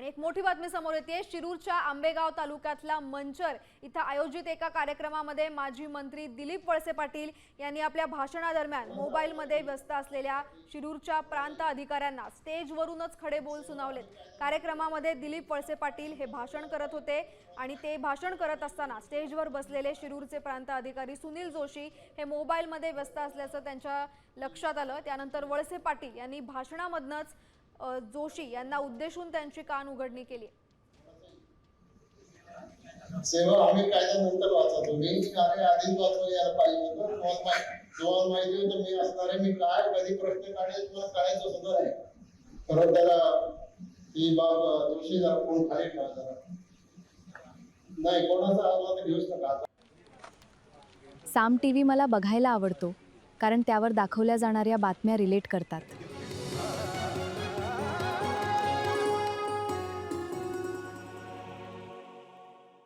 आणि एक मोठी बातमी समोर येते। शिरूरच्या आंबेगाव तालुक्यातल्या मंचर इथं आयोजित एका कार्यक्रमामध्ये माजी मंत्री दिलीप वळसे पाटील यांनी आपल्या भाषणादरम्यान मोबाईलमध्ये व्यस्त असलेल्या शिरूरच्या प्रांत अधिकाऱ्यांना स्टेजवरूनच खडे बोल सुनावलेत। कार्यक्रमामध्ये दिलीप वळसे पाटील हे भाषण करत होते आणि ते भाषण करत असताना स्टेजवर बसलेले शिरूरचे प्रांत अधिकारी सुनील जोशी हे मोबाईलमध्ये व्यस्त असल्याचं त्यांच्या लक्षात आलं। त्यानंतर वळसे पाटील यांनी भाषणामधनच जोशी यांना उद्देशून त्यांची कान उघडणी केली। सेवा आम्ही कायद्यानंतर वाचतो मी अरे आधीच वाचतो यार पाहिजे तुम्हाला माहिती होतं मी असणार आहे, मी काय कधी प्रश्न काढेल तुला कळायचं सुद्धा आहे। खरं त्याला ही बाब जोशी जरा कोण खाली ठेवा जरा नाही कोणाचा आवाज घेऊच नका। साम टीव्ही मला बघायला आवडतो कारण त्यावर दाखवल्या जाणाऱ्या बातम्या रिलेट करतात।